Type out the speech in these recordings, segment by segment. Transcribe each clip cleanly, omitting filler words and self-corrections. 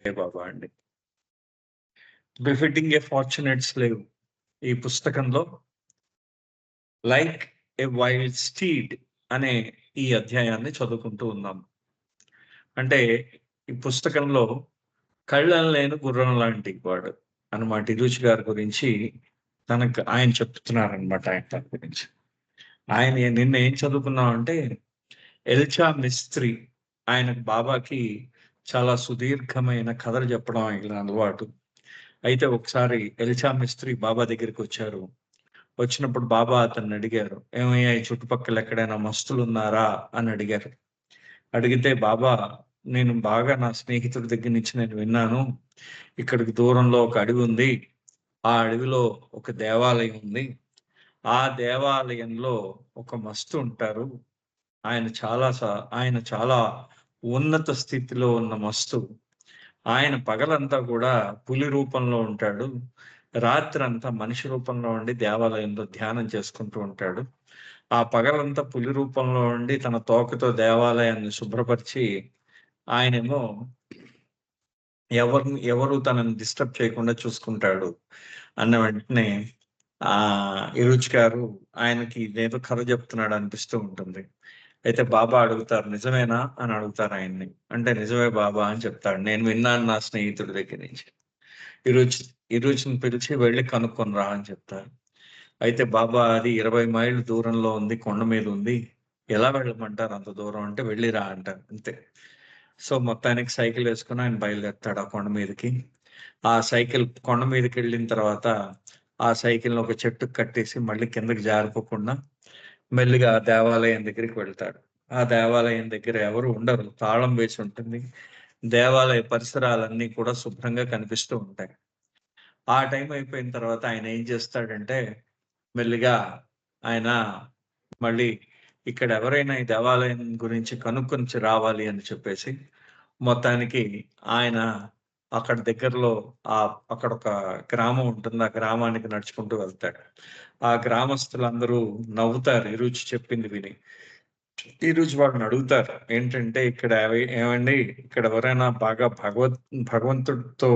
బాబా అండి. బిఫిటింగ్ ఏ fortunate slave ఈ పుస్తకంలో లైక్ ఏ వైల్డ్ స్టీడ్ అనే ఈ అధ్యాయాన్ని చదువుకుంటూ ఉన్నాం. అంటే ఈ పుస్తకంలో కళ్ళం లేని గుర్రం లాంటి వాడు అన్నమాట. ఇరుచి గారి గురించి ఆయన చెప్తున్నారనమాట. ఆయన తన గురించి ఆయన నిన్న ఏం చదువుకున్నాం అంటే ఎల్చా మిస్త్రీ ఆయనకు బాబాకి చాలా సుదీర్ఘమైన కథలు చెప్పడం ఆయన అలవాటు. అయితే ఒకసారి ఎల్చా మిస్త్రీ బాబా దగ్గరికి వచ్చారు. వచ్చినప్పుడు బాబా అతన్ని అడిగారు, ఏమయ్యా ఈ చుట్టుపక్కల ఎక్కడైనా మస్తులు ఉన్నారా అని అడిగారు. అడిగితే బాబా, నేను బాగా నా స్నేహితుడి దగ్గర నుంచి నేను విన్నాను, ఇక్కడికి దూరంలో ఒక అడవి ఉంది, ఆ అడవిలో ఒక దేవాలయం ఉంది, ఆ దేవాలయంలో ఒక మస్తు ఉంటారు, ఆయన చాలా ఉన్నత స్థితిలో ఉన్న మస్తు. ఆయన పగలంతా కూడా పులి రూపంలో ఉంటాడు, రాత్రి అంతా మనిషి రూపంలో ఉండి దేవాలయంలో ధ్యానం చేసుకుంటూ ఉంటాడు. ఆ పగలంతా పులి రూపంలో ఉండి తన తోకతో దేవాలయాన్ని శుభ్రపరిచి ఆయనేమో ఎవరు తనని డిస్టర్బ్ చేయకుండా చూసుకుంటాడు అన్న వెంటనే ఇరుచ్ గారు ఆయనకి ఇదేదో కథ చెప్తున్నాడు అనిపిస్తూ ఉంటుంది. అయితే బాబా అడుగుతారు, నిజమేనా అని అడుగుతారు ఆయన్ని. అంటే నిజమే బాబా అని చెప్తాడు, నేను విన్నాను నా స్నేహితుడి దగ్గర నుంచి. ఇరుచిని పిలిచి వెళ్ళి కనుక్కొని రా అని చెప్తారు. అయితే బాబా, అది 20 మైళ్ళు దూరంలో ఉంది, కొండ మీద ఉంది, ఎలా వెళ్ళమంటారు అంత దూరం అంటే వెళ్ళి రా అంటారు, అంతే. సో మొత్తానికి సైకిల్ వేసుకుని ఆయన బయలుదేరుతాడు ఆ కొండ మీదకి. ఆ సైకిల్ కొండ మీదకి వెళ్ళిన తర్వాత ఆ సైకిల్ని ఒక చెట్టుకు కట్టేసి మళ్ళీ కిందకి జారిపోకుండా మెల్లిగా దేవాలయం దగ్గరికి వెళ్తాడు. ఆ దేవాలయం దగ్గర ఎవరు ఉండరు, తాళం వేసి ఉంటుంది. దేవాలయ పరిసరాలన్నీ కూడా శుభ్రంగా కనిపిస్తూ ఉంటాయి. ఆ టైం అయిపోయిన తర్వాత ఆయన ఏం చేస్తాడంటే మెల్లిగా ఆయన మళ్ళీ ఇక్కడ ఎవరైనా ఈ దేవాలయం గురించి కనుక్కొని రావాలి అని చెప్పేసి మొత్తానికి ఆయన అక్కడ దగ్గరలో అక్కడ ఒక గ్రామం ఉంటుంది, ఆ గ్రామానికి నడుచుకుంటూ వెళ్తాడు. ఆ గ్రామస్తులందరూ నవ్వుతారు ఇరుచి చెప్పింది విని. ఈరోజు వాళ్ళని అడుగుతారు ఏంటంటే, ఇక్కడ ఏమండి, ఇక్కడ ఎవరైనా బాగా భగవంతుడితో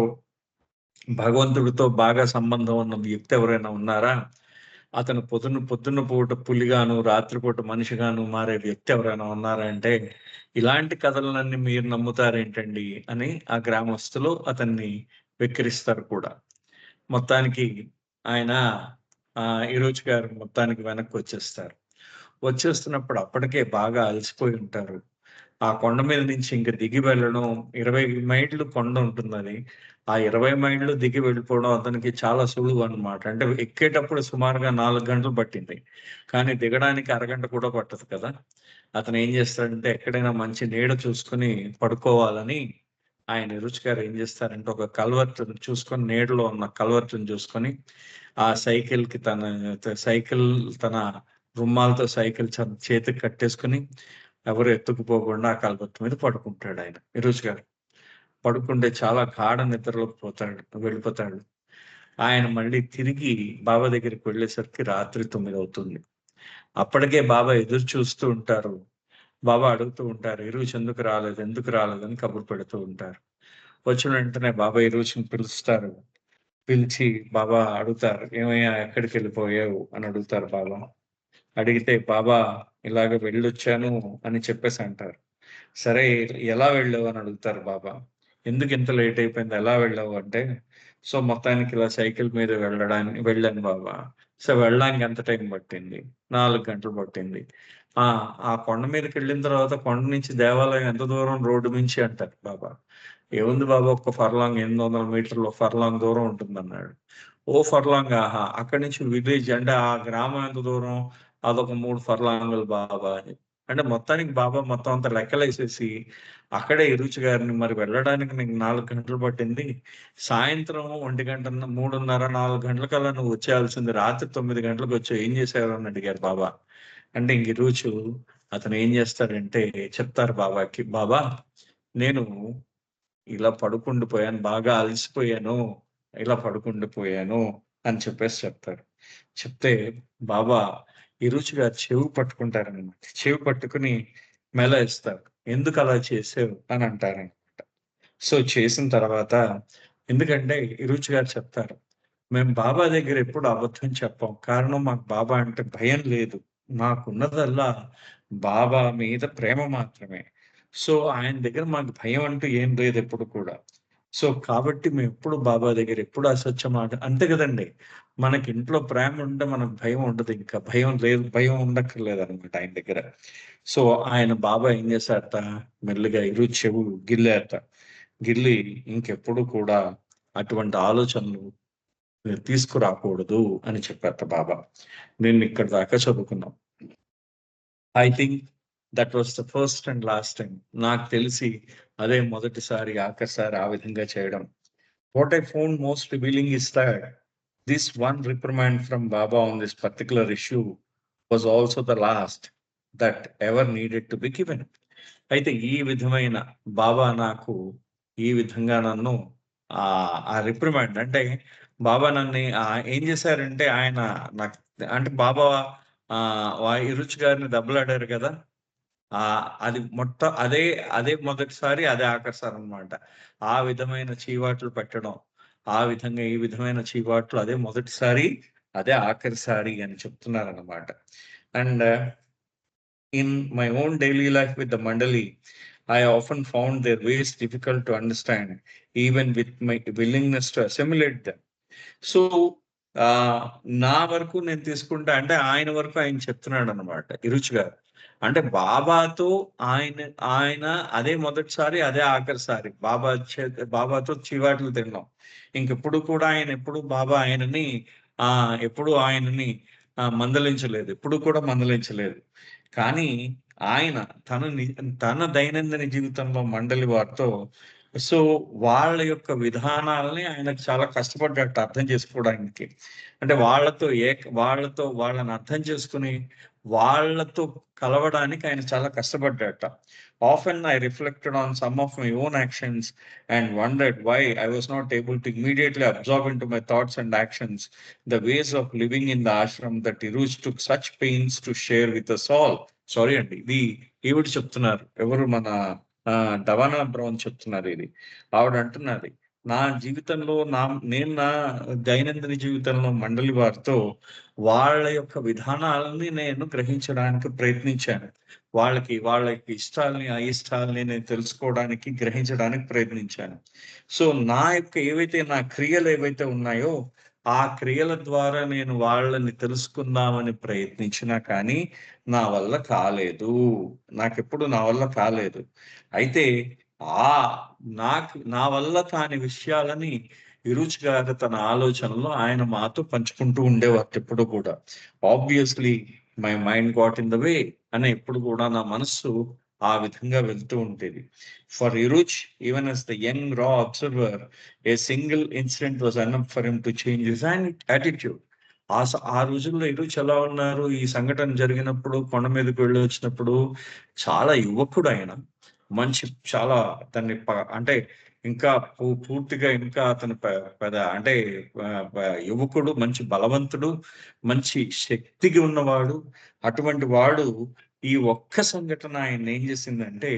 భగవంతుడితో బాగా సంబంధం ఉన్న వ్యక్తి ఎవరైనా ఉన్నారా? అతను పొద్దున్న పూట పులిగాను రాత్రిపూట మనిషిగాను మారే వ్యక్తి ఎవరైనా ఉన్నారా అంటే, ఇలాంటి కథలన్నీ మీరు నమ్ముతారేంటండి అని ఆ గ్రామస్తులు అతన్ని వెక్కిరిస్తారు కూడా. మొత్తానికి ఆయన ఈరోజు గారు మొత్తానికి వెనక్కి వచ్చేస్తున్నప్పుడు అప్పటికే బాగా అలసిపోయి ఉంటారు. ఆ కొండ మీద నుంచి ఇంక దిగి వెళ్ళడం 20 మైళ్ళు కొండ ఉంటుంది అది. ఆ 20 మైళ్ళు దిగి వెళ్ళిపోవడం అతనికి చాలా సులువు అనమాట. అంటే ఎక్కేటప్పుడు సుమారుగా 4 గంటలు పట్టింది, కానీ దిగడానికి అరగంట కూడా పట్టదు కదా. అతను ఏం చేస్తాడంటే ఎక్కడైనా మంచి నీడ చూసుకుని పడుకోవాలని ఆయన రుచి గారు ఏం చేస్తారంటే ఒక కల్వర్టును చూసుకొని, నీడలో ఉన్న కల్వర్టును చూసుకొని ఆ సైకిల్ తన రుమ్మాలతో సైకిల్ చేతికి కట్టేసుకుని ఎవరు ఎత్తుకుపోకుండా ఆ కల్వర్టు మీద పడుకుంటాడు ఆయన ఇరుచి గారు. పడుకుంటే చాలా గాఢ నిద్రలోకి వెళ్ళిపోతాడు. ఆయన మళ్ళీ తిరిగి బాబా దగ్గరికి వెళ్ళేసరికి రాత్రి 9 అవుతుంది. అప్పటికే బాబా ఎదురు చూస్తూ ఉంటారు. బాబా అడుగుతూ ఉంటారు, ఇరుచి ఎందుకు రాలేదు అని కబురు పెడుతూ ఉంటారు. వచ్చిన వెంటనే బాబా ఇరుచిని పిలుస్తారు. పిలిచి బాబా అడుగుతారు, ఏమయ్యా ఎక్కడికి వెళ్ళిపోయావు అని అడుగుతారు బాబా. అడిగితే బాబా ఇలాగ వెళ్ళొచ్చాను అని చెప్పేసి అంటారు. సరే ఎలా వెళ్ళావు అని అడుగుతారు బాబా. ఎందుకు ఇంత లేట్ అయిపోయింది, ఎలా వెళ్ళావు అంటే, సో మొత్తానికి ఇలా సైకిల్ మీద వెళ్ళాను బాబా. సో వెళ్ళడానికి ఎంత టైం పట్టింది? 4 గంటలు పట్టింది. ఆ కొండ మీదకి వెళ్ళిన తర్వాత కొండ నుంచి దేవాలయం ఎంత దూరం రోడ్డు నుంచి అంటారు బాబా. ఏముంది బాబా, ఒక్క ఫర్లాంగ్ 800 మీటర్లు ఫర్లాంగ్ దూరం ఉంటుందన్నాడు. ఓ ఫర్లాంగ్, ఆహా, అక్కడి నుంచి విలేజ్ అంటే ఆ గ్రామం ఎంత దూరం? అదొక 3 ఫర్లాంగులు బాబా అని. అంటే మొత్తానికి బాబా మొత్తం అంతా లెక్కలేసేసి అక్కడే ఇరుచి గారిని, మరి వెళ్ళడానికి నీకు 4 గంటలు పట్టింది, సాయంత్రం 1 గంట 3:30 4 గంటలకల్లా నువ్వు వచ్చేయాల్సింది, రాత్రి 9 గంటలకు వచ్చావు, ఏం చేసేవారు అని అడిగారు బాబా. అంటే ఇంక ఇరుచు అతను ఏం చేస్తాడంటే చెప్తారు బాబాకి, బాబా నేను ఇలా పడుకుండిపోయాను, బాగా అలసిపోయాను, ఇలా పడుకుండిపోయాను అని చెప్పేసి చెప్తారు. చెప్తే బాబా ఇరుచి గారు చెవి పట్టుకుంటారనమాట. చెవి పట్టుకుని మెల ఇస్తారు. ఎందుకు అలా చేసావు అని అంటారనమాట. సో, చేసిన తర్వాత ఎందుకంటే ఇరుచి గారు చెప్తారు. మేము బాబా దగ్గర ఎప్పుడు అబద్ధం చెప్పం. కారణం మాకు బాబా అంటే భయం లేదు. మాకున్నదల్లా బాబా మీద ప్రేమ మాత్రమే. సో, ఆయన దగ్గర మాకు భయం అంటూ ఏం లేదు ఎప్పుడు కూడా. సో, కాబట్టి మేమెప్పుడు బాబా దగ్గర ఎప్పుడు అసత్య మాట అంతే గదండీ! మనకి ఇంట్లో ప్రేమ ఉంటే మనకు భయం ఉండదు ఇంకా. భయం లేదు, భయం ఉండక్కర్లేదనమాట ఆయన దగ్గర. సో, ఆయన బాబా ఏం చేశారట, మెల్లిగా చెవు గిల్లారట. గిల్లి ఇంకెప్పుడు కూడా అటువంటి ఆలోచనలు తీసుకురాకూడదు అని చెప్పారట బాబా. ఇక్కడి దాకా చదువుకున్నాం. I think that was the first and last time. నాకు తెలిసి అదే మొదటిసారి, ఆఖరిసారి ఆ విధంగా చేయడం. What I found most revealing is that this one reprimand from Baba on this particular issue was also the last that ever needed to be given. అయితే ఈ విధమైన బాబా నాకు ఈ విధంగా నన్ను ఆ రిప్రిమాండ్ అంటే బాబా నన్ను ఏం చేశారంటే ఆయన నాకు అంటే బాబా ఇరుచి గారిని దెబ్బలాడారు కదా! అది అదే అదే మొదటిసారి, అదే ఆఖరిసారి అన్నమాట. ఆ విధమైన చీవాట్లు పెట్టడం, ఆ విధంగా ఈ విధమైన చీవాట్లు అదే మొదటిసారి, అదే ఆఖరిసారి అని చెప్తున్నారన్నమాట. And in my own daily life with the Mandali, I often found their ways difficult to understand, even with my willingness to assimilate them. So, నా వరకు నేను తీసుకుంటే అంటే ఆయన వరకు ఆయన చెప్తున్నాడన్నమాట ఇరుచి గారు. అంటే బాబాతో ఆయన ఆయన అదే మొదటిసారి, అదే ఆఖరిసారి. బాబాతో చివాట్లు తినడం. ఇంకెప్పుడు కూడా ఆయన ఎప్పుడు బాబా ఆయనని ఎప్పుడు ఆయనని మందలించలేదు. ఎప్పుడు కూడా మందలించలేదు. కానీ ఆయన తన దైనందిన జీవితంలో మండలి వారితో సో, వాళ్ళ యొక్క విధానాల్ని ఆయనకు చాలా కష్టపడ్డట్టు అర్థం చేసుకోవడానికి. అంటే వాళ్ళతో వాళ్ళని అర్థం చేసుకొని, వాళ్ళతో కలవడానికి ఆయన చాలా కష్టపడ్డట. Often I reflected on some of my own actions and wondered why I was not able to immediately absorb into my thoughts and actions the ways of living in the ashram that Iruj took such pains to share with us all. Sorry అండి. ఇది ఈవిడ చెప్తున్నారు. ఎవరు మన డవానా brown చెప్తున్నారు ఇది. ఆవిడ అంటున్నది. నా జీవితంలో నేను నా దైనందిన జీవితంలో మండలి వారితో వాళ్ళ యొక్క విధానాలని నేను గ్రహించడానికి ప్రయత్నించాను. వాళ్ళకి ఇష్టాల్ని, అయిష్టాల్ని నేను తెలుసుకోవడానికి, గ్రహించడానికి ప్రయత్నించాను. సో, నా క్రియలు ఏవైతే ఉన్నాయో, ఆ క్రియల ద్వారా నేను వాళ్ళని తెలుసుకుందామని ప్రయత్నించినా కానీ, నా వల్ల కాలేదు. నా వల్ల కాలేదు. అయితే ఆహ్, నా వల్ల కాని విషయాలని ఇరుచి గారు తన ఆలోచనలో ఆయన మాతో పంచుకుంటూ ఉండేవారట ఎప్పుడు కూడా. Obviously my mind got in the way అని ఎప్పుడు కూడా నా మనస్సు ఆ విధంగా వెళ్తూ ఉండేది. For Iruj even as the young raw observer a single incident was enough for him to change his attitude. ఆ రోజుల్లో ఇరుచి ఎలా ఉన్నారు? ఈ సంఘటన జరిగినప్పుడు కొండ మీదకి వెళ్ళొచ్చినప్పుడు చాలా యువకుడాయన. చాలా అతన్ని అంటే ఇంకా పూర్తిగా ఇంకా అతను పెద అంటే యువకుడు, మంచి బలవంతుడు, మంచి శక్తికి ఉన్నవాడు. అటువంటి వాడు ఈ ఒక్క సంఘటన ఆయన్నేం చేసిందంటే,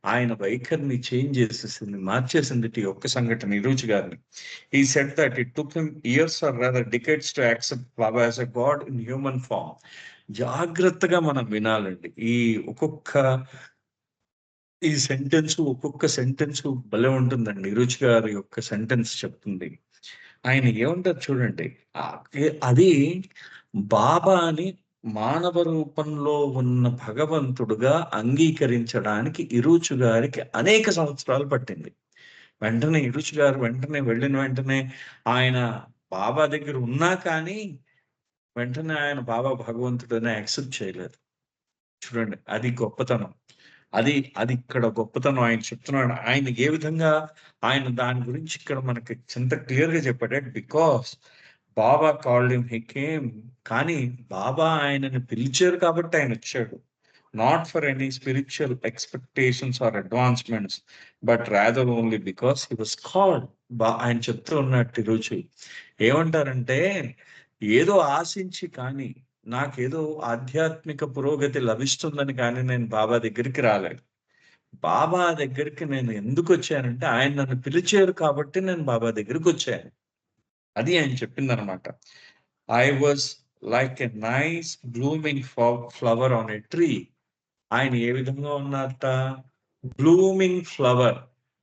ఆయన వైఖరిని చేంజ్ చేసేసింది. మార్చేసింది ఈ ఒక్క సంఘటన ఇరుచి గారిని. He said that it took him years or rather decades to accept Baba as a God in human form. జాగ్రత్తగా మనం వినాలండి. ఒక్కొక్క సెంటెన్సు భలే ఉంటుందండి. నిరుచ్ గారి యొక్క సెంటెన్స్ చెప్తుంది. ఆయన ఏమంటారు చూడండి. అది బాబాని మానవ రూపంలో ఉన్న భగవంతుడుగా అంగీకరించడానికి ఇరుచు గారికి అనేక సంవత్సరాలు పట్టింది. వెంటనే వెళ్ళిన వెంటనే ఆయన బాబా దగ్గర ఉన్నా కానీ, వెంటనే ఆయన బాబా భగవంతుడని యాక్సెప్ట్ చేయలేదు. చూడండి అది గొప్పతనం. అది అది ఇక్కడ గొప్పతనం ఆయన చెప్తున్నాడు. ఆయన ఏ విధంగా ఆయన దాని గురించి ఇక్కడ మనకి ఎంత క్లియర్‌గా చెప్పాడు. Because Baba called him he came. కానీ బాబా ఆయనని పిలిచారు కాబట్టి ఆయనొచ్చాడు. Not for any spiritual expectations or advancements but rather only because he was called. ఆయన చెప్తూ ఉన్నట్టు ఈరోజు ఏమంటారంటే, ఏదో ఆశించి కానీ, నాకేదో ఆధ్యాత్మిక పురోగతి లభిస్తుందని కానీ నేను బాబా దగ్గరికి రాలేదు. బాబా దగ్గరికి నేను ఎందుకు వచ్చానంటే ఆయన నన్ను పిలిచారు కాబట్టి నేను బాబా దగ్గరికి వచ్చాను. అది ఆయన చెప్పిందనమాట. I was like a nice blooming flower on a tree. ఆయన ఏ విధంగా ఉన్నారట? బ్లూమింగ్ ఫ్లవర్,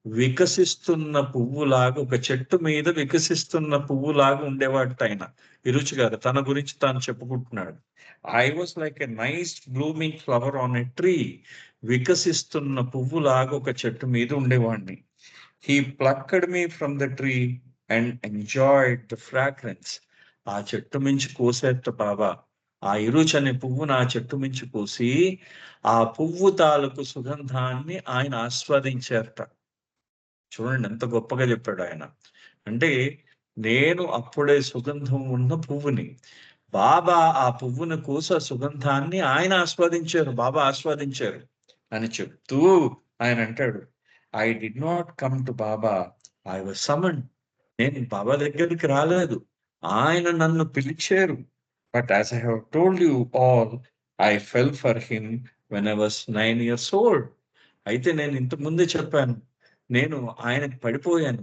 వికసిస్తున్న పువ్వులాగా, ఒక చెట్టు మీద వికసిస్తున్న పువ్వులాగా ఉండేవాట ఆయన. ఇరుచి గారు తన గురించి తాను చెప్పుకుంటున్నాడు. I was like a nice blooming flower on a tree. వికసిస్తున్న పువ్వులాగా ఒక చెట్టు మీద ఉండేవాడిని. He plucked me from the tree and enjoyed the fragrance. ఆ చెట్టు మించి కోసేట బాబా. ఆ ఇరుచి అనే పువ్వును ఆ చెట్టు మించి కోసి ఆ పువ్వు తాలూకు సుగంధాన్ని ఆయన ఆస్వాదించారట. చూడండి ఎంత గొప్పగా చెప్పాడు ఆయన. అంటే నేను అప్పుడే సుగంధం ఉన్న పువ్వుని, బాబా ఆ పువ్వును కోసి ఆ సుగంధాన్ని ఆయన ఆస్వాదించారు, బాబా ఆస్వాదించారు అని చెప్తూ ఆయన అంటాడు, I did not come to Baba, I was summoned. నేను బాబా దగ్గరికి రాలేదు, ఆయన నన్ను పిలిచారు. But as I have told you all, I fell for him when I was 9 years old. అయితే నేను ఇంతకు ముందే చెప్పాను, నేను ఆయనకి పడిపోయాను,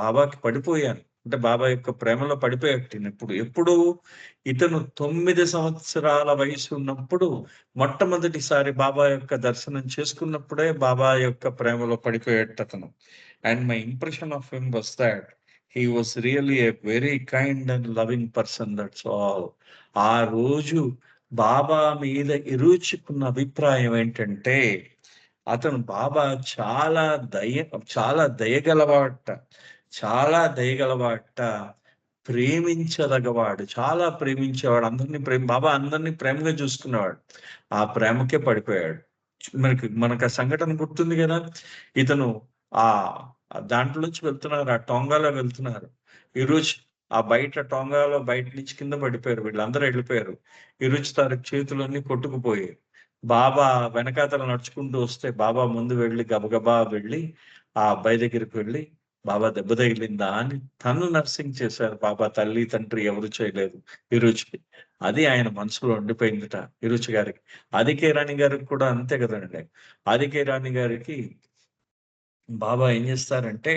బాబాకి పడిపోయాను. అంటే బాబా యొక్క ప్రేమలో పడిపోయాను. ఎప్పుడు ఇతను 9 సంవత్సరాల వయసు ఉన్నప్పుడు మొట్టమొదటిసారి బాబా యొక్క దర్శనం చేసుకున్నప్పుడే బాబా యొక్క ప్రేమలో పడిపోయాడు అతను. And my impression of him was that he was really a very kind and loving person, that's all. ఆ రోజు బాబా మీద ఇరుచుకున్న అభిప్రాయం ఏంటంటే, అతను బాబా చాలా చాలా దయగలవాడట. చాలా దయగలవాడట. ప్రేమించదగవాడు. చాలా ప్రేమించేవాడు. బాబా అందరిని ప్రేమగా చూసుకునేవాడు. ఆ ప్రేమకే పడిపోయాడు. మనకు ఆ సంఘటన గుర్తుంది గదా! ఇతను దాంట్లో నుంచి వెళ్తున్నారు. ఆ టోంగాలో వెళ్తున్నారు. ఈరోజు ఆ టోంగాలో బయట నుంచి కింద పడిపోయారు. వీళ్ళందరూ ఎళ్ళిపోయారు. తాలూకు చేతులన్నీ కొట్టుకుపోయాయి. బాబా వెనకాతల నడుచుకుంటూ వస్తే బాబా ముందు వెళ్ళి గబగబా వెళ్ళి ఆ అబ్బాయి దగ్గరికి వెళ్ళి, బాబా దెబ్బ తగిలిందా అని తను నర్సింగ్ చేశారు. బాబా తల్లి, తండ్రి ఎవరు చేయలేదు ఇరుచికి. అది ఆయన మనసులో ఉండిపోయిందిట ఇరుచి గారికి. ఆదికే రాణి గారికి కూడా అంతే కదండీ. ఆదికే రాణి గారికి బాబా ఏం చేస్తారంటే,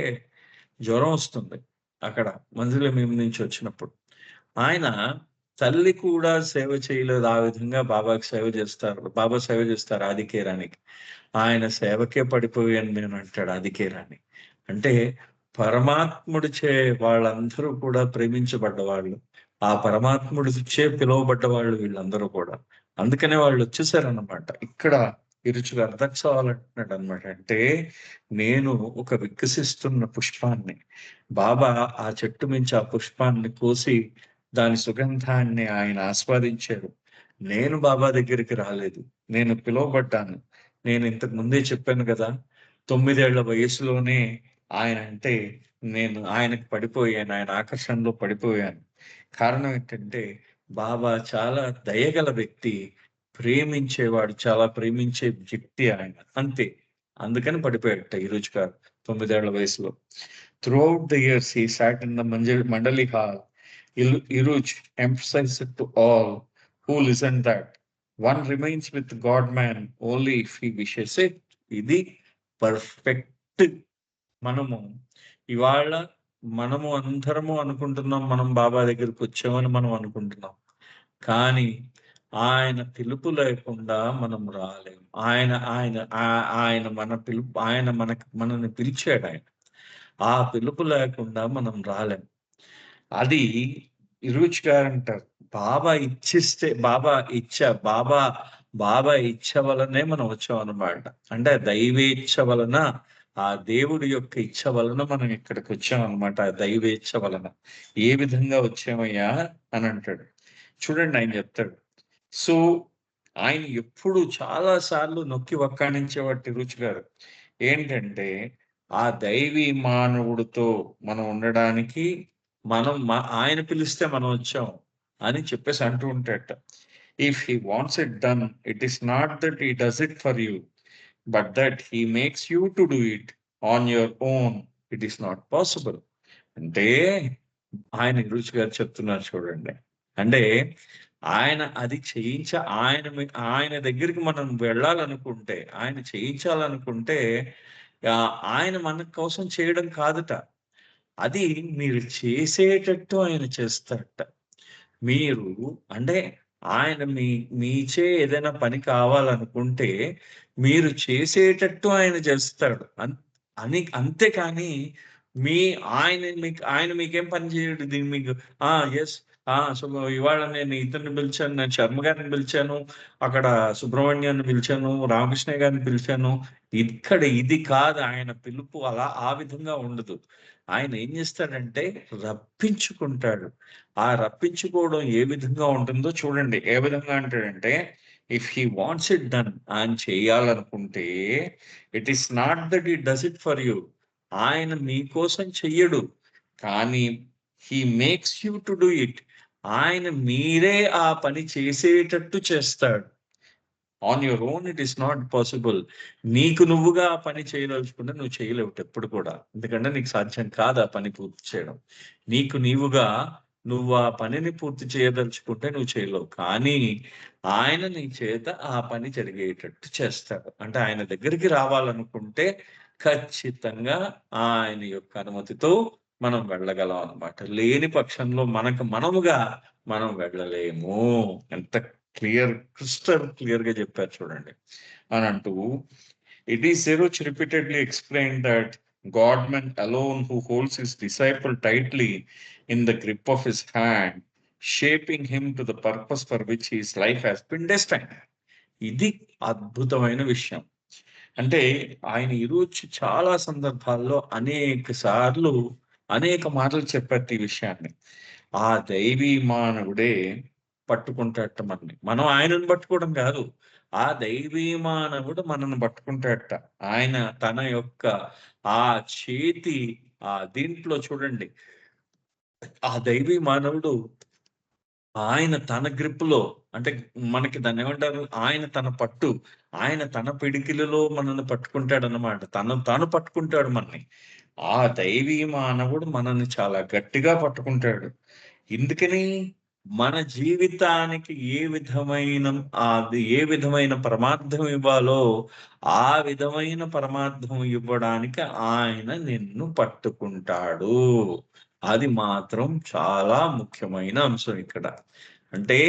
జ్వరం వస్తుంది అక్కడ మంజుల నుంచి వచ్చినప్పుడు. ఆయన తల్లి కూడా సేవ చేయలేదు. ఆ విధంగా బాబాకి సేవ చేస్తారు. బాబా సేవ చేస్తారు ఆదికే రాణికి. ఆయన సేవకే పడిపోయాను నేను అంటాడు ఆదికే రాణి. అంటే పరమాత్ముడిచే వాళ్ళందరూ కూడా ప్రేమించబడ్డవాళ్ళు. ఆ పరమాత్ముడిచే పిలువబడ్డ వాళ్ళు వీళ్ళందరూ కూడా. అందుకనే వాళ్ళు వచ్చేసారన్నమాట. ఇక్కడ ఇరుచుగా దట్స్ ఆల్ అంటున్నాడన్నమాట. అంటే నేను ఒక వికసిస్తున్న పుష్పాన్ని, బాబా ఆ చెట్టు మించి ఆ పుష్పాన్ని కోసి దాని సుగంధాన్ని ఆయన ఆస్వాదించారు. నేను బాబా దగ్గరికి రాలేదు. నేను పిలువబడ్డాను. నేను ఇంతకు ముందే చెప్పాను గదా! 9 ఏళ్ల వయసులోనే ఆయనంటే నేను ఆయనకు పడిపోయాను. ఆయన ఆకర్షణలో పడిపోయాను. కారణం ఏంటంటే బాబా చాలా దయగల వ్యక్తి. ప్రేమించేవాడు. చాలా ప్రేమించే వ్యక్తి ఆయన. అంతే. అందుకని పడిపోయాడట ఈరోజు కాదు 9 ఏళ్ల వయసులో. Throughout the years he sat in the Mandali hall. Iruj emphasized to all who listened that one remains with God man only if he wishes it. ఇది పర్ఫెక్ట్. మనము ఇవాళ మనము అందరము అనుకుంటున్నాం మనం బాబా దగ్గరికి వచ్చామని మనం అనుకుంటున్నాం. కానీ ఆయన పిలుపు లేకుండా మనం రాలేము. ఆయన ఆయన ఆయన మన పిలుపు ఆయన మనల్ని పిలిచాడు ఆయన. ఆ పిలుపు లేకుండా మనం రాలేం. అది ఇరుచ్ గారంటారు. బాబా ఇచ్చిస్తే బాబా ఇచ్చ వలనే మనం వచ్చామన్నమాట. అంటే దైవేచ్ఛ వలన, ఆ దేవుడి యొక్క ఇచ్చ వలన మనం ఇక్కడికి వచ్చామన్నమాట. ఆ దైవేచ్ఛ వలన. ఏ విధంగా వచ్చామయ్యా అని అంటాడు. చూడండి ఆయన చెప్తాడు. సో ఆయన ఎప్పుడు చాలా సార్లు నొక్కి వక్కాణించేవాటి రుచి గారు. ఏంటంటే ఆ దైవీ మానవుడితో మనం ఉండడానికి ఆయన పిలిస్తే మనం వచ్చాం అని చెప్పేసి అంటూ ఉంటాడట. If he wants it done, it is not that he does it for you, but that he makes you to do it on your own. It is not possible. అంటే ఆయన రుచి గారు చెప్తున్నారు చూడండి. అంటే ఆయన అది ఆయన దగ్గరికి మనం వెళ్ళాలనుకుంటే, ఆయన చేయించాలనుకుంటే ఆయన మన కోసం చేయడం కాదట. అది మీరు చేసేటట్టు ఆయన చేస్తాడట. మీరు అంటే ఆయన మీచే ఏదైనా పని కావాలనుకుంటే, మీరు చేసేటట్టు ఆయన చేస్తాడు. అంతేకాని మీ ఆయన మీకేం పని చేయడు. దీన్ని మీకు యెస్. సో ఇవాళ నేను ఇతన్ని పిలిచాను. నేను శర్మ గారిని పిలిచాను. అక్కడ సుబ్రహ్మణ్యాన్ని పిలిచాను. రామకృష్ణయ్య గారిని పిలిచాను. ఇక్కడ ఇది కాదు ఆయన పిలుపు ఆ విధంగా ఉండదు. ఆయన ఏం చేస్తాడంటే రప్పించుకుంటాడు. ఆ రప్పించుకోవడం ఏ విధంగా ఉంటుందో చూడండి. ఏ విధంగా అంటాడంటే, if he wants it done ఆయన చేయాలనుకుంటే, it is not that he does it for you. ఆయన మీకోసం చెయ్యడు. కానీ he makes you to do it. ఆయన మీరే ఆ పని చేసేటట్టు చేస్తాడు. On your own it is not possible. నీకు నువ్వుగా ఆ పని చేయదలుచుకుంటే నువ్వు చేయలేవు ఎప్పుడు కూడా. ఎందుకంటే నీకు సాధ్యం కాదు ఆ పని పూర్తి చేయడం. నీకు నీవుగా నువ్వు ఆ పనిని పూర్తి చేయదలుచుకుంటే నువ్వు చేయలేవు. కానీ ఆయన నీ చేత ఆ పని జరిగేటట్టు చేస్తాడు. అంటే ఆయన దగ్గరికి రావాలనుకుంటే ఖచ్చితంగా ఆయన యొక్క అనుమతితో మనం వెళ్ళగలం అన్నమాట. లేని పక్షంలో మనముగా మనం వెళ్ళలేము. ఎంత క్రిస్టల్ క్లియర్ గా చెప్పారు చూడండి. అని అంటూ it is Zeruch repeatedly explained that God man alone who holds his disciple tightly in the grip of his hand, shaping him to the purpose for which his life has been destined. ఇది అద్భుతమైన విషయం. అంటే ఆయన ఈరోజు చాలా సందర్భాల్లో అనేక సార్లు అనేక మాటలు చెప్పారు ఈ విషయాన్ని. ఆ దైవీ మానవుడే పట్టుకుంటాడట మనని. మనం ఆయనను పట్టుకోవడం కాదు. ఆ దైవీ మానవుడు మనల్ని పట్టుకుంటాడట. ఆయన తన యొక్క ఆ చేతి దీంట్లో చూడండి. ఆ దైవీ మానవుడు ఆయన తన గ్రిప్‌లో అంటే మనకి దాన్నేమంటారు? ఆయన తన పట్టు, ఆయన తన పిడికిలిలో మనల్ని పట్టుకుంటాడన్నమాట. తాను పట్టుకుంటాడు మనని. ఆ దైవీ మానవుడు మనల్ని చాలా గట్టిగా పట్టుకుంటాడు. ఎందుకని? మన జీవితానికి ఏ విధమైన పరమార్థం ఇవ్వాలో, ఆ విధమైన పరమార్థం ఇవ్వడానికి ఆయన నిన్ను పట్టుకుంటాడు. అది మాత్రం చాలా ముఖ్యమైన అంశం ఇక్కడ. అంటే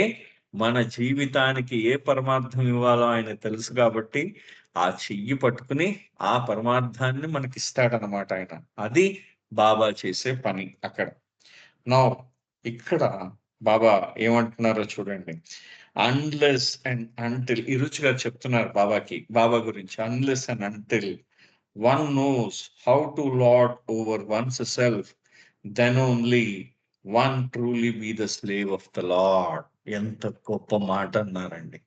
మన జీవితానికి ఏ పరమార్థం ఇవ్వాలో ఆయనకు తెలుసు కాబట్టి, ఆ చెయ్యి పట్టుకుని ఆ పరమార్థాన్ని మనకిస్తాడనమాట ఆయన. అది బాబా చేసే పని అక్కడ. నౌ ఇక్కడ బాబా ఏమంటున్నారో చూడండి. అన్‌లెస్ అండ్ అంటిల్ ఇరుచి గారు చెప్తున్నారు బాబా గురించి. Unless and until one knows how to lord over one's self, then only one truly be the slave of the lord. ఎంత గొప్ప మాట అన్నారండి.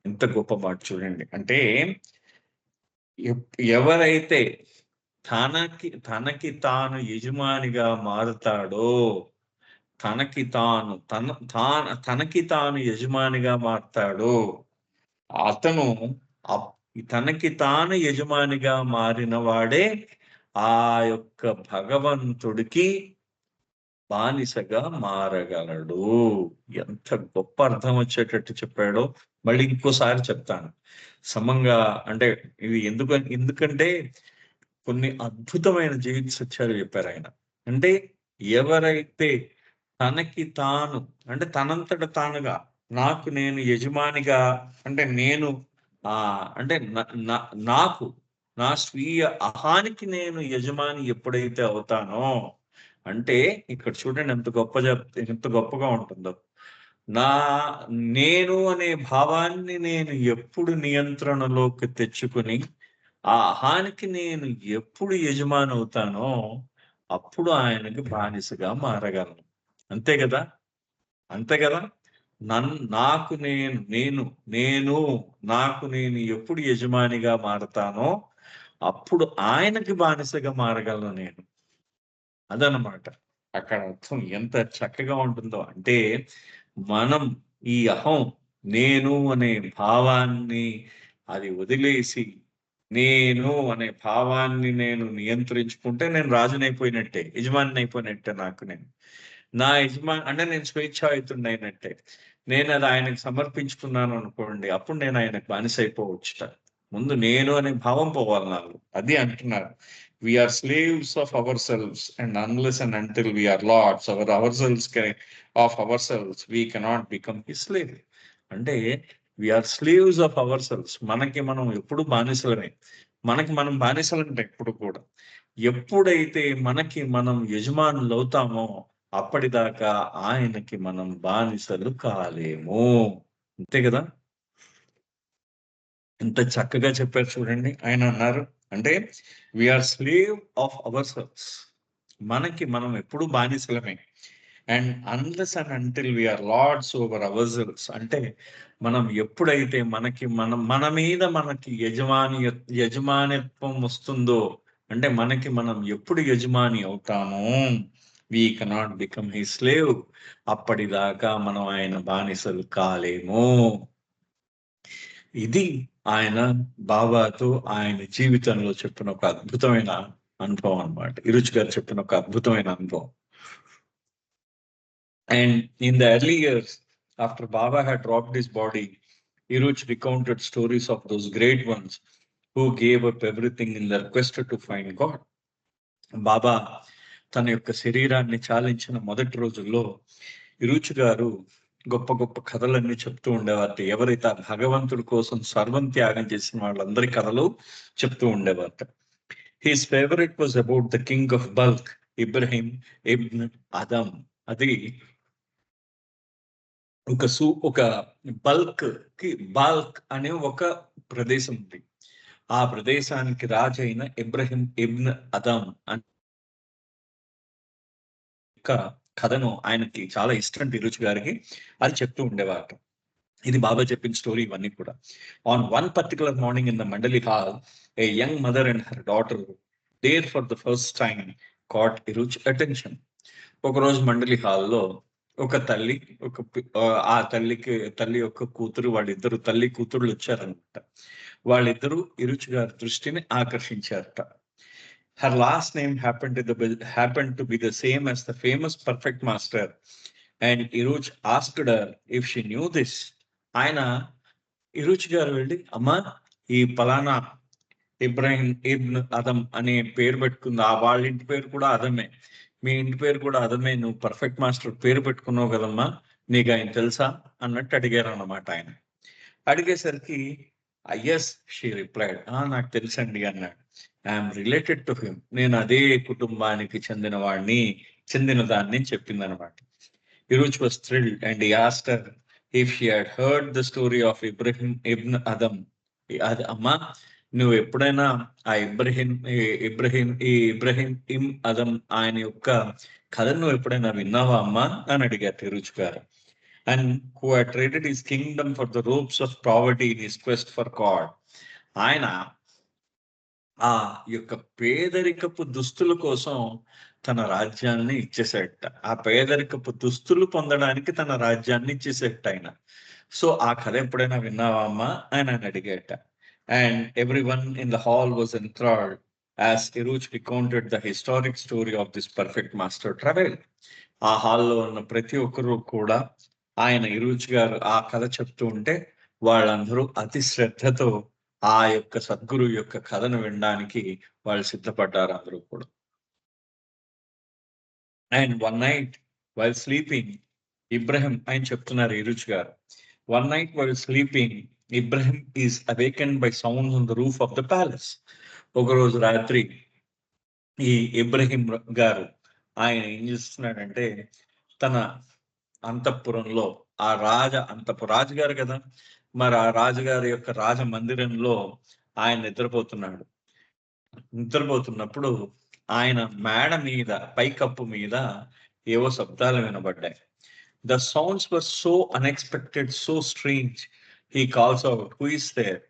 ఎంత గొప్ప మాట చూడండి. అంటే ఎవరైతే తనకి తాను యజమానిగా మారుతాడో, తనకి తాను యజమానిగా మారతాడో, అతను తనకి తాను యజమానిగా మారిన వాడే ఆ యొక్క భగవంతుడికి బానిసగా మారగలడు. ఎంత గొప్ప అర్థం వచ్చేటట్టు చెప్పాడో మళ్ళీ ఇంకోసారి చెప్తాను. సమంగా అంటే ఇది ఎందుకంటే కొన్ని అద్భుతమైన జీవిత సత్యాలు చెప్పారాయన. అంటే ఎవరైతే తనకి తాను అంటే తనంతట తానుగా నాకు నేను యజమానిగా అంటే నేను అంటే నాకు నా స్వీయ అహానికి నేను యజమాని ఎప్పుడైతే అవుతానో, అంటే ఇక్కడ చూడండి ఎంత గొప్పగా ఉంటుందో. నేను అనే భావాన్ని నేను ఎప్పుడు నియంత్రణలోకి తెచ్చుకుని ఆ అహానికి నేను ఎప్పుడు యజమాని అవుతానో అప్పుడు ఆయనకి బానిసగా మారగలను. అంతే కదా! అంతే కదా! నాకు నేను ఎప్పుడు యజమానిగా మారతానో అప్పుడు ఆయనకి బానిసగా మారగలను నేను. అదనమాట. అక్కడ అర్థం ఎంత చక్కగా ఉంటుందో. అంటే మనం ఈ అహం, నేను అనే భావాన్ని అది వదిలేసి, నేను అనే భావాన్ని నేను నియంత్రించుకుంటే నేను రాజునైపోయినట్టే. యజమానినైపోయినట్టే నాకు నేను. అంటే నేను స్వేచ్ఛాయుతుడినైనట్టే. నేను అది ఆయనకు సమర్పించుకున్నాను అనుకోండి, అప్పుడు నేను ఆయనకు బానిస అయిపోవచ్చుట. ముందు నేను అనే భావం పోవాలి నాకు. అది అంటున్నారు. We are slaves of ourselves and unless and until we are lords ourselves of ourselves we cannot become his slave. అంటే we are slaves of ourselves. మనకి మనం ఎప్పుడు బానిసలమే. మనకి మనం బానిసలంటే ఎప్పుడు కూడా. ఎప్పుడైతే మనకి మనం యజమానులు అవుతామో అప్పటిదాకా ఆయనకి మనం బానిసలు కాలేము. అంతే కదా? ఎంత చక్కగా చెప్పారు చూడండి. ఆయన అన్నారు అంటే we are slave of ourselves. మనకి మనం ఎప్పుడు బానిసలమే. And unless and until we are lords over ourselves. అంటే మనం ఎప్పుడైతే మన మీద మనకి యజమానిత్వం వస్తుందో, అంటే మనకి మనం ఎప్పుడు యజమాని అవుతామో, we cannot become his slave. అప్పటిదాకా మనం ఆయన బానిసలు కాలేము. ఇది ఆయన బాబాతో ఆయన జీవితంలో చెప్పిన ఒక అద్భుతమైన అనుభవం అన్నమాట. ఇరుచి గారు చెప్పిన ఒక అద్భుతమైన అనుభవం. And in the early years, after Baba had dropped his body, Iruch recounted stories of those great ones who gave up everything in their quest to find God. బాబా తన యొక్క శరీరాన్ని చాలించిన మొదటి రోజుల్లో ఇరుచి గారు గొప్ప గొప్ప కథలన్నీ చెప్తూ ఉండేవారు. ఎవరైతే ఆ భగవంతుడి కోసం సర్వం త్యాగం చేసిన వాళ్ళందరి కథలు చెప్తూ ఉండేవారు. His favourite was about the king of Balkh, Ibrahim ibn Adham. అది ఒక బాల్క్ అనే ఒక ప్రదేశం ఉంది. ఆ ప్రదేశానికి రాజు అయిన ఇబ్రహీం ఇబ్న్ అదమ్ అనే కథను ఆయనకి చాలా ఇష్టం ఇరుచి గారికి. అది చెప్తూ ఉండేవారు. ఇది బాబా చెప్పిన స్టోరీ ఇవన్నీ కూడా. On one particular morning in the Mandali hall, a young mother and her daughter there for the first time caught Eruch attention. ఒకరోజు మండలి హాల్లో ఒక తల్లి ఆ తల్లి యొక్క కూతురు, వాళ్ళిద్దరు తల్లి కూతురులు వచ్చారనమాట. వాళ్ళిద్దరూ ఇరుచి గారి దృష్టిని ఆకర్షించారట. Her last name happened to be the same as the famous perfect master, and Iruch asked her if she knew this. ఆయన ఇరుచి గారు వెళ్ళి, అమ్మా ఈ పలానా ఇబ్రాహిం ఇబ్న్ అదమ్ అనే పేరు పెట్టుకుంది, వాళ్ళ ఇంటి పేరు కూడా అదమే, మీ ఇంటి పేరు కూడా అదమే, నువ్వు పర్ఫెక్ట్ మాస్టర్ పేరు పెట్టుకున్నావు కదమ్మా, నీకు ఆయన తెలుసా అన్నట్టు అడిగారు అన్నమాట. ఆయన అడిగేసరికి ఎస్ షీ రిప్లైడ్, నాకు తెలుసండి అన్నాడు. ఐఎమ్ రిలేటెడ్ టు హిమ్, నేను అదే కుటుంబానికి చెందిన దాన్ని చెప్పింది అనమాట. Eruch was thrilled and he asked her if she had heard the story of Ibrahim ibn Adam. అది అమ్మా, నువ్వు ఎప్పుడైనా ఆ ఇబ్రహీం ఇమ్ అదం ఆయన యొక్క కథను నువ్వు ఎప్పుడైనా విన్నావా అమ్మా అని అడిగారు ఇరుచ్ గారు. And who had traded his kingdom for the ropes of poverty in his quest for God. ఆయన ఆ యొక్క పేదరికపు దుస్తుల కోసం తన రాజ్యాన్ని ఇచ్చేసేట. ఆ పేదరికపు దుస్తులు పొందడానికి తన రాజ్యాన్ని ఇచ్చేసేట ఆయన. సో ఆ కథ ఎప్పుడైనా విన్నావా అమ్మా అని ఆయన అడిగేట. And every one in the hall was enthralled as Iruch recounted the historic story of this perfect master travel. ఆ హాల్లో ఉన్న ప్రతి ఒక్కరూ కూడా ఆయన ఇరుచి గారు ఆ కథ చెప్తూ ఉంటే వాళ్ళందరూ అతి శ్రద్ధతో ఆ యొక్క సద్గురు యొక్క కథను వినడానికి వాళ్ళు సిద్ధపడ్డారు అందరూ కూడా. And one night while sleeping Ibrahim, ఆయన చెప్తున్నారు ఇరుచి గారు, one night while sleeping Ibrahim is awakened by sounds on the roof of the palace. ఒకరోజు రాత్రి ఈ ఇబ్రహీం గారు ఆయన ఏం చేస్తున్నాడంటే తన అంతఃపురంలో రాజుగారు కదా, మరి ఆ రాజుగారి యొక్క రాజ మందిరంలో ఆయన నిద్రపోతున్నప్పుడు ఆయన మేడ మీద పైకప్పు మీద ఏవో శబ్దాలు వినబడ్డాయి. The sounds were so unexpected, so strange. He calls out, who is there.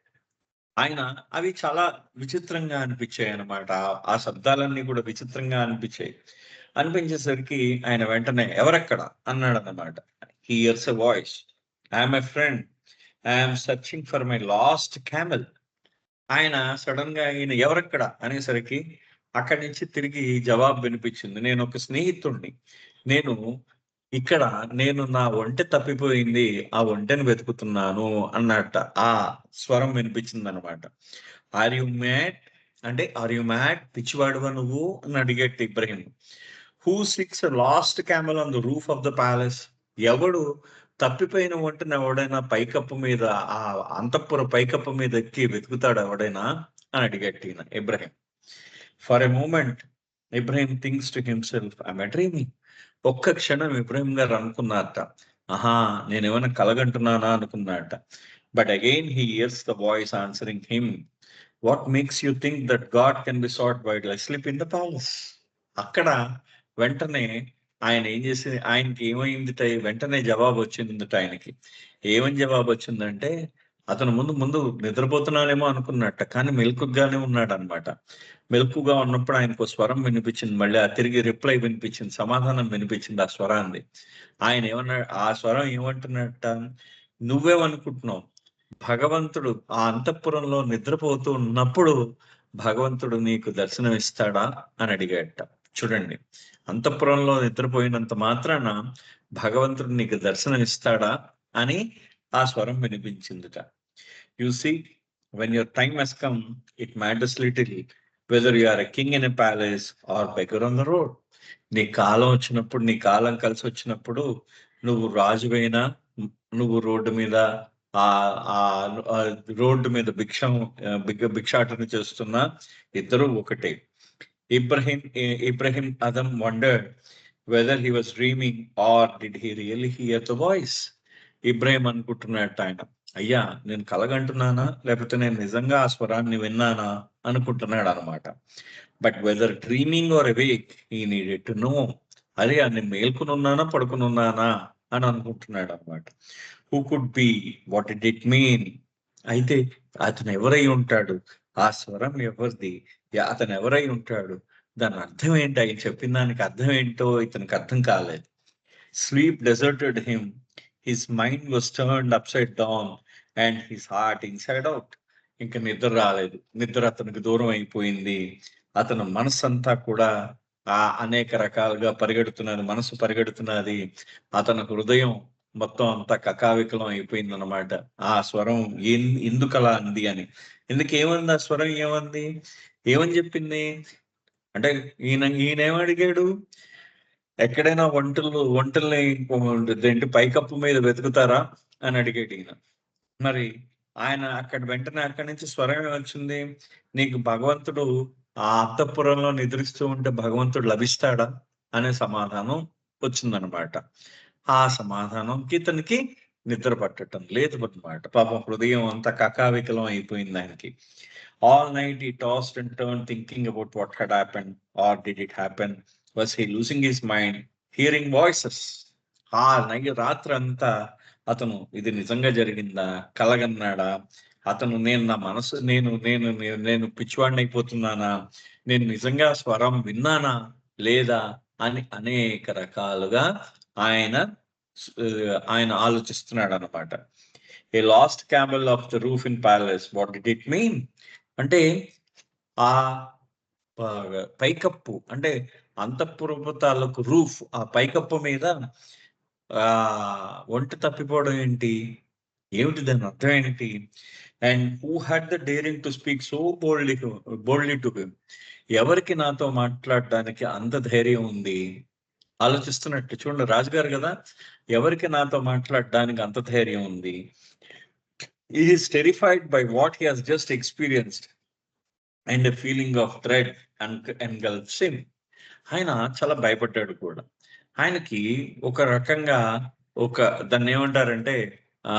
ఆయన అవి చాలా విచిత్రంగా అనిపించాయి అనమాట. ఆ శబ్దాలన్నీ కూడా విచిత్రంగా అనిపించేసరికి ఆయన వెంటనే ఎవరెక్కడ అన్నాడు అన్నమాట. He here's a voice, I'm a friend, I'm searching for my last camel. ఆయన సడన్ గా ఈయన ఎవరెక్కడ అనేసరికి అక్కడి నుంచి తిరిగి జవాబు వినిపించింది, నేను ఒక స్నేహితుడిని, నేను ఇక్కడ నేను నా ఒంటె తప్పిపోయింది, ఆ ఒంటెను వెతుకుతున్నాను అన్నట్ట ఆ స్వరం వినిపించింది అనమాట. ఆర్ యు మ్యాడ్ అంటే ఆర్ యు మ్యాడ్ పిచ్చివాడువా నువ్వు అని అడిగేట్టు Ibrahim. Who seeks lost camel on the roof of the palace? ఎవడు తప్పిపోయిన ఒంటెను ఎవడైనా పైకప్పు మీద ఆ అంతఃపుర పైకప్పు మీద ఎక్కి వెతుకుతాడు ఎవడైనా అని అడిగట్టు ఈయన Ibrahim. For a moment Ibrahim thinks to himself I dreaming. ఒక్క క్షణం ఇబ్రహీం గారు అనుకున్నారట, ఆహా నేనేమైనా కలగంటున్నానా అనుకున్నారట. But again he hears the voice answering him, what makes you think that God can be sought while I sleep in the palace? అక్కడ వెంటనే ఆయన ఏం చేసి ఆయనకి ఏమైంది వెంటనే జవాబు వచ్చింది ఆయనకి. ఏమని జవాబు వచ్చిందంటే, అతను ముందు ముందు నిద్రపోతున్నానేమో అనుకున్నట్ట, కానీ మెలకుగానే ఉన్నాడు అనమాట. మెలకుగా ఉన్నప్పుడు ఆయనకు స్వరం వినిపించింది, మళ్ళీ ఆ తిరిగి రిప్లై వినిపించింది, సమాధానం వినిపించింది ఆ స్వరాన్ని. ఆయన ఏమన్నా ఆ స్వరం ఏమంటున్నట్ట, నువ్వేమనుకుంటున్నావు భగవంతుడు ఆ అంతఃపురంలో నిద్రపోతూ ఉన్నప్పుడు భగవంతుడు నీకు దర్శనం ఇస్తాడా అని అడిగాడట. చూడండి, అంతఃపురంలో నిద్రపోయినంత మాత్రాన భగవంతుడు నీకు దర్శనం ఇస్తాడా అని ఆ స్వరం వినిపించిందిట. You see, when your time has come, it matters little whether you are a king in a palace or beggar on the road. నీ కాలం వచ్చినప్పుడు, నీ కాలం కలిసి వచ్చినప్పుడు నువ్వు రాజువైనా, నువ్వు రోడ్డు మీద ఆ ఆ రోడ్డు మీద భిక్షాటన చేస్తున్నా, ఇద్దరు ఒకటే. Ibrahim Adam wondered whether he was dreaming or did he really hear the voice. Ibrahim అనుకుంటున్నట్టు ఆయన, అయ్యా నేను కలగంటున్నానా లేకపోతే నేను నిజంగా ఆ స్వరాన్ని విన్నానా అనుకుంటున్నాడు అనమాట. But whether dreaming or awake he needed to know. అరే నేను మేల్కొని ఉన్నానా పడుకుని ఉన్నానా అని అనుకుంటున్నాడు అనమాట. Who could be, what it it mean? అయితే అతను ఎవరై ఉంటాడు, ఆ స్వరం ఎవరిది, అతను ఎవరై ఉంటాడు, దాని అర్థం ఏంటి, ఆయన చెప్పిన దానికి అర్థం ఏంటో ఇతనికి అర్థం కాలేదు. Sleep deserted him, his mind was turned upside down and his heart inside out. ఇంకా నిద్ర రాలేదు, నిద్ర అతనికి దూరం అయిపోయింది. అతను మనసు అంతా కూడా అనేక రకాలుగా పరిగెడుతున్నది, మనసు పరిగెడుతున్నది. అతని హృదయం మొత్తం అంతా కకావికలం అయిపోయింది అనమాట. ఆ స్వరం ఎందుకలా అంది అని. ఎందుకేమంది ఆ స్వరం, ఏమని చెప్పింది అంటే, ఈయనేమడిగాడు, ఎక్కడైనా ఒంటల్ని ఏంటి పైకప్పు మీద వెతుకుతారా అని అడిగాడు ఈయన. మరి ఆయన వెంటనే అక్కడి నుంచి స్వరం వచ్చింది, నీకు భగవంతుడు ఆ అంతఃపురంలో నిద్రిస్తూ ఉంటే భగవంతుడు లభిస్తాడా అనే సమాధానం వచ్చిందనమాట. ఆ సమాధానంకి ఇతనికి నిద్ర పట్టడం లేదు అనమాట. పాపం హృదయం అంతా కకావికలం అయిపోయింది ఆయనకి. All night he tossed and turned thinking about what had happened, or did it happen? Was he losing his mind, hearing voices? ఆ రాత్రి అంతా అతను ఇది నిజంగా జరిగిందా, కలగన్నాడా, అతను నేను నా మనసు నేను నేను నేను పిచ్చివాడిని అయిపోతున్నానా, నేను నిజంగా స్వరం విన్నానా లేదా అని అనేక రకాలుగా ఆయన ఆయన ఆలోచిస్తున్నాడు అనమాట. A lost camel of the roof in palace, what did it mean? అంటే ఆ పైకప్పు అంటే అంతఃపురపు తాలూకు రూఫ్, ఆ పైకప్పు మీద ఒంటి తప్పిపోవడం ఏంటి, ఏమిటి దాని అర్థం ఏంటి? And who had the daring to speak so boldly to him? ఎవరికి నాతో మాట్లాడడానికి అంత ధైర్యం ఉంది? ఆలోచిస్తున్నట్టు చూడండి, రాజుగారు కదా, ఎవరికి నాతో మాట్లాడడానికి అంత ధైర్యం ఉంది? He is terrified by what he has just experienced and a feeling of dread engulfs him. ఆయన చాలా భయపడ్డాడు కూడా. ఆయనకి ఒక రకంగా దాన్ని ఏమంటారంటే ఆ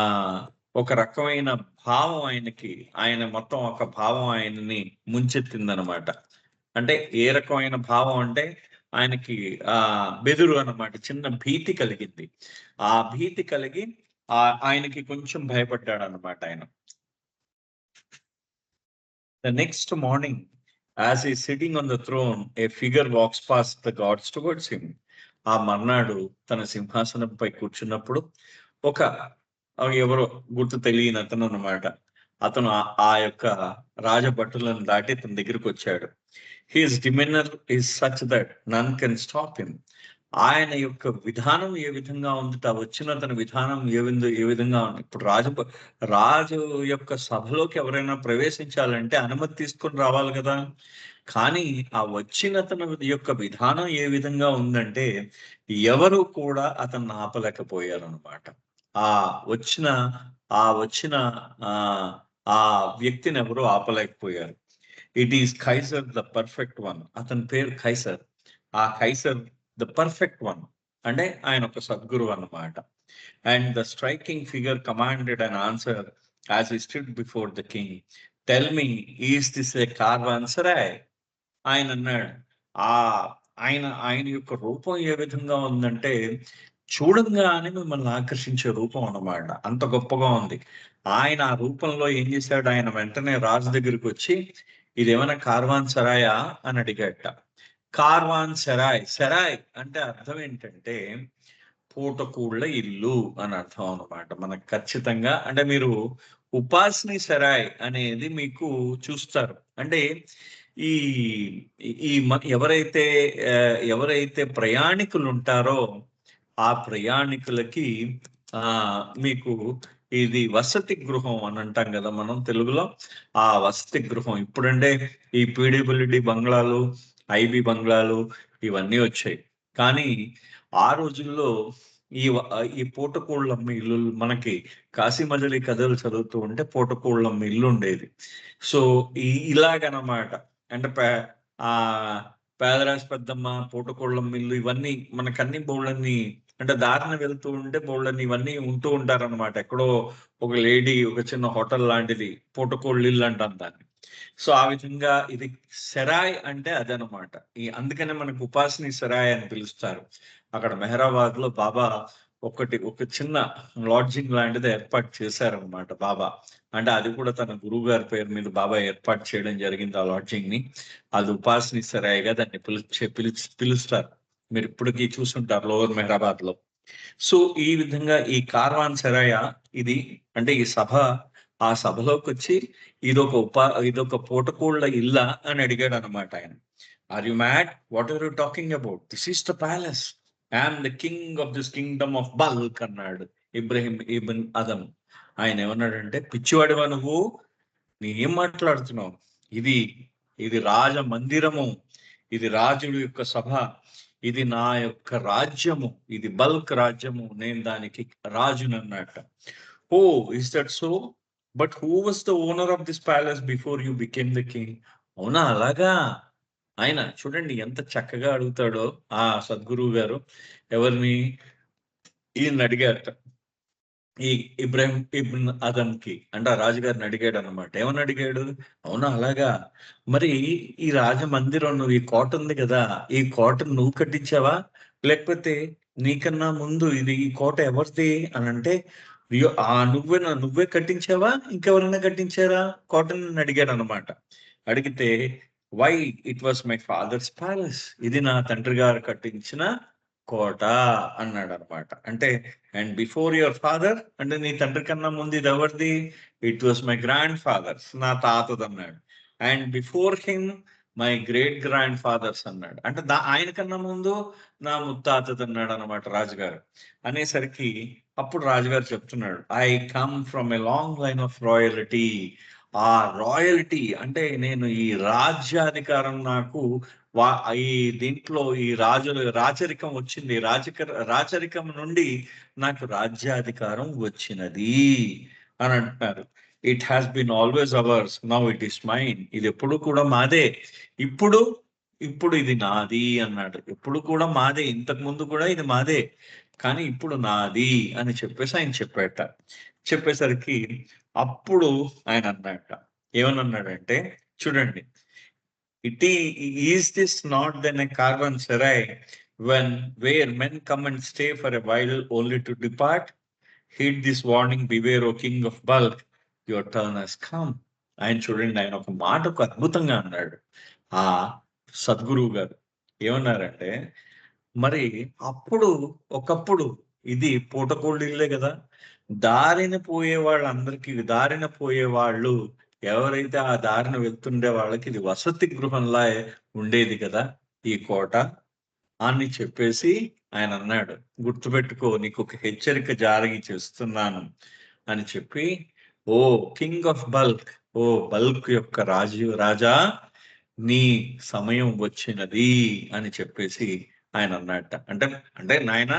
ఒక రకమైన భావం ఆయన మొత్తం ఒక భావం ఆయనని ముంచెత్తిందనమాట. అంటే ఏ రకమైన భావం అంటే ఆయనకి బెదురు అన్నమాట, చిన్న భీతి కలిగింది. ఆ భీతి కలిగి ఆయనకి కొంచెం భయపడ్డాడు అనమాట ఆయన. The next morning, as he is sitting on the throne, a figure walks past the gods towards him. ఆ మర్నాడు తన సింహాసనంపై కూర్చున్నప్పుడు ఎవరో గుర్తు తెలియని అతను అనమాట, అతను ఆ యొక్క రాజభటులను దాటి తన దగ్గరికి వచ్చాడు. His demeanor is such that none can stop him. ఆయన యొక్క విధానం ఏ విధంగా ఉంది, వచ్చిన తన విధానం ఏ విధంగా ఉంది. ఇప్పుడు రాజు యొక్క సభలోకి ఎవరైనా ప్రవేశించాలంటే అనుమతి తీసుకొని రావాలి కదా. కానీ ఆ వచ్చిన తన యొక్క విధానం ఏ విధంగా ఉందంటే ఎవరు కూడా అతన్ని ఆపలేకపోయారనమాట. ఆ వచ్చిన ఆ వచ్చిన ఆ ఆ వ్యక్తిని ఎవరు ఆపలేకపోయారు. It is Khaiser the perfect one. అతని పేరు ఖైసర్. ఆ ఖైసర్ ద పర్ఫెక్ట్ వన్ అంటే ఆయన ఒక సద్గురు అన్నమాట. And the striking figure commanded an answer as he stood before the king. Tell me, is this a caravanserai? ఆయన అన్నాడు. ఆ ఆయన ఆయన యొక్క రూపం ఏ విధంగా ఉందంటే చూడంగానే మిమ్మల్ని ఆకర్షించే రూపం అన్నమాట. అంత గొప్పగా ఉంది. ఆయన ఆ రూపంలో ఏం చేశాడు, ఆయన వెంటనే రాజు దగ్గరికి వచ్చి ఇదేమైనా కార్వాన్ సరాయా అని అడిగాట. కార్వాన్ సెరాయ్. సెరాయ్ అంటే అర్థం ఏంటంటే పూటకూళ్ళ ఇల్లు అని అర్థం అన్నమాట. మనకు ఖచ్చితంగా అంటే మీరు ఉపాసిని సెరాయ్ అనేది మీకు చూస్తారు. అంటే ఈ ఈ ఎవరైతే ఎవరైతే ప్రయాణికులు ఉంటారో ఆ ప్రయాణికులకి మీకు ఇది వసతి గృహం అని అంటాం కదా మనం తెలుగులో. ఆ వసతి గృహం ఇప్పుడంటే ఈ పీడబ్ల్యూడి బంగ్లాలు, ఐబీ బంగ్లాలు ఇవన్నీ వచ్చాయి. కానీ ఆ రోజుల్లో ఈ పూటకోళ్ళమ్మ ఇల్లు మనకి కాశీ మజిలీ కథలు చదువుతూ ఉంటే పూటకోళ్ళమ్మ ఇల్లు ఉండేది. సో ఇలాగనమాట. అంటే ఆ పేదరాశి పెద్దమ్మ, పూటకోళ్ళమ్మ ఇల్లు ఇవన్నీ మనకన్నీ బోళ్ళన్ని అంటే దారిన వెళ్తూ ఉంటే బోళ్ళని ఇవన్నీ ఉంటూ ఉంటారనమాట. ఎక్కడో ఒక లేడీ ఒక చిన్న హోటల్ లాంటిది పూటకోళ్ళ ఇల్లు అంటాం దాన్ని. సో ఆ విధంగా ఇది సెరాయ్ అంటే అదనమాట. అందుకనే మనకు ఉపాసిని సెరాయ్ అని పిలుస్తారు. అక్కడ మెహరాబాద్ లో బాబా ఒక చిన్న లాడ్జింగ్ లాంటిది ఏర్పాటు చేశారనమాట బాబా. అంటే అది కూడా తన గురువు గారి పేరు మీద బాబా ఏర్పాటు చేయడం జరిగింది ఆ లాడ్జింగ్ ని. అది ఉపాసిని సెరాయ్గా దాన్ని పిలుస్తారు. మీరు ఇప్పటికీ చూసుంటారు లోవర్ మెహరాబాద్ లో. సో ఈ విధంగా ఈ కార్వాన్ సెరాయ ఇది అంటే ఈ సభ ఆ సభలోకి వచ్చి ఇదొక పూటకోళ్ళ ఇల్లా అని అడిగాడు అనమాట ఆయన. Are you mad? What are you talking about? This is the palace. I'm the king of this kingdom of Balkh అన్నాడు ఇబ్రహీం ఇబ్న్ అదం. ఆయన ఏమన్నాడంటే పిచ్చివాడివా నువ్వు, నీ ఏం మాట్లాడుతున్నావు? ఇది ఇది రాజ మందిరము, ఇది రాజుడి యొక్క సభ, ఇది నా యొక్క రాజ్యము, ఇది బల్క్ రాజ్యము, నేను దానికి రాజునన్నట. Oh is that so? But who was the owner of this palace before you became the king? అవునా, అలాగా. ఆయన చూడండి ఎంత చక్కగా అడుగుతాడో ఆ సద్గురువు గారు. ఎవరిని? ఈయన అడిగారట, ఈ ఇబ్రాహిం ఇబ్న్ అదం కి. అంటే ఆ రాజుగారిని అడిగాడు అనమాట. ఏమని అడిగాడు? అవునా అలాగా, మరి ఈ రాజమందిరం నువ్వు ఈ కోట ఉంది కదా, ఈ కోటను నువ్వు కట్టించావా, లేకపోతే నీకన్నా ముందు ఈ కోట ఎవరిది అని అంటే నువ్వే కట్టించావా, ఇంకెవరైనా కట్టించారా కోటని అడిగాడు అనమాట. అడిగితే why it was my father's palace, ఇది నా తండ్రి గారు కట్టించిన కోట అన్నాడు అనమాట. అంటే అండ్ బిఫోర్ యువర్ ఫాదర్ అంటే నీ తండ్రి కన్నా ముందు ఇది ఎవరిది? It was my grandfather's, నా తాతది అన్నాడు. And before him my great grandfather's అన్నాడు. అంటే ఆయన కన్నా ముందు నా ముత్తాతది అన్నాడు అనమాట రాజుగారు. అనేసరికి అప్పుడు రాజుగారు చెప్తున్నాడు, I come from a long line of royalty. ఆ రాయల్టీ అంటే నేను ఈ రాజ్యాధికారం నాకు ఈ దీంట్లో ఈ రాచరికం వచ్చింది. రాచరికం నుండి నాకు రాజ్యాధికారం వచ్చినది అని అంటున్నారు. It has been always ours, now it is mine. ఇది ఎప్పుడు కూడా మాదే, ఇప్పుడు ఇప్పుడు ఇది నాది అన్నాడు. ఎప్పుడు కూడా మాదే, ఇంతకు ముందు కూడా ఇది మాదే, కానీ ఇప్పుడు నాది అని చెప్పేసి ఆయన చెప్పేసరికి అప్పుడు ఆయన అన్నట్ట, ఏమన్నాడంటే చూడండి, is this not then a caravanserai where men come and stay for a while only to depart? Heed this warning, beware, O king of bulk, your turn has come. ఆయన చూడండి, ఆయన ఒక మాటకు అద్భుతంగా అన్నాడు ఆ సద్గురువు గారు. ఏమన్నారంటే మరి ఒకప్పుడు ఇది పూటకోళ్ళు ఇల్లే కదా, దారిన పోయే వాళ్ళు ఎవరైతే ఆ దారిన వెళ్తుండే వాళ్ళకి ఇది వసతి గృహంలా ఉండేది కదా ఈ కోట. అని చెప్పేసి ఆయన అన్నాడు. గుర్తుపెట్టుకో, నీకు ఒక హెచ్చరిక జారీ చేస్తున్నాను అని చెప్పి, oh king of Balkh, oh Balkh యొక్క రాజా, నీ సమయం వచ్చినది అని చెప్పేసి ఆయన అన్నట్ట. అంటే అంటే నాయన,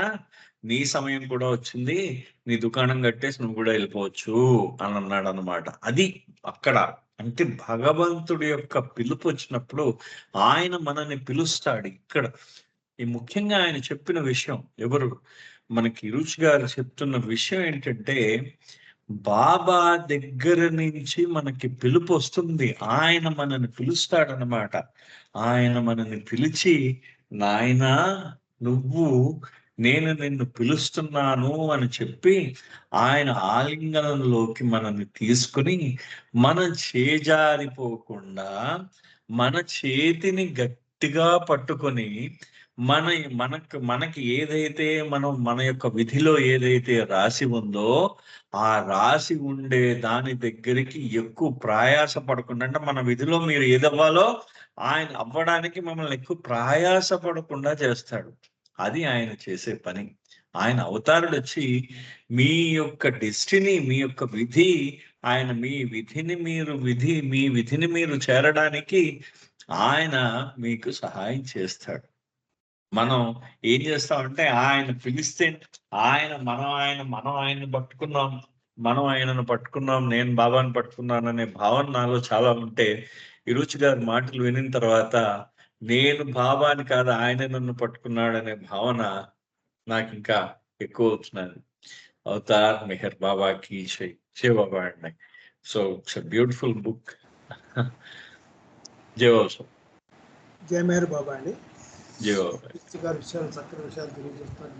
నీ సమయం కూడా వచ్చింది, నీ దుకాణం కట్టేసి నువ్వు కూడా వెళ్ళిపోవచ్చు అని అన్నాడు అనమాట. అది అక్కడ. అంటే భగవంతుడి యొక్క పిలుపు వచ్చినప్పుడు ఆయన మనల్ని పిలుస్తాడు. ఇక్కడ ఈ ముఖ్యంగా ఆయన చెప్పిన విషయం, ఎవరు మనకి రుచి గారు చెప్తున్న విషయం ఏంటంటే, బాబా దగ్గర నుంచి మనకి పిలుపు వస్తుంది. ఆయన మనల్ని పిలుస్తాడనమాట. ఆయన మనల్ని పిలిచి, నాయనా నువ్వు, నేను నిన్ను పిలుస్తున్నాను అని చెప్పి ఆయన ఆలింగనంలోకి మనల్ని తీసుకుని, మనం చేజారిపోకుండా మన చేతిని గట్టిగా పట్టుకొని, మనకి ఏదైతే మన యొక్క విధిలో ఏదైతే రాసి ఉందో ఆ రాసి ఉండే దాని దగ్గరికి ఎక్కువ ప్రయాస పడకుండా, అంటే మన విధిలో మీరు ఏదవ్వాలో ఆయన అవ్వడానికి మమ్మల్ని ఎక్కువ ప్రయాస పడకుండా చేస్తాడు. అది ఆయన చేసే పని. ఆయన అవతారుడు వచ్చి మీ యొక్క డెస్టినీ, మీ యొక్క విధి, ఆయన మీ విధిని మీరు చేరడానికి ఆయన మీకు సహాయం చేస్తాడు. మనం ఏం చేస్తామంటే, ఆయన పిలిస్తే మనం ఆయన్ని పట్టుకున్నాం, మనం ఆయనను పట్టుకున్నాం, నేను బాబాని పట్టుకున్నాను అనే భావన నాలో చాలా ఉంటే, ఈ రుచి గారి మాటలు వినిన తర్వాత నేను బాబాని కాదు ఆయన నన్ను పట్టుకున్నాడు అనే భావన నాకు ఇంకా ఎక్కువ అవుతున్నది. అవతార్ మెహర్ బాబాకి జై బాబా అండి. So it's a beautiful book. జై బాబా. జై మెహర్ బాబా అండి. జై బాబా. గారు విషయాలు, చక్కని విషయాలు తెలియజేస్తారు.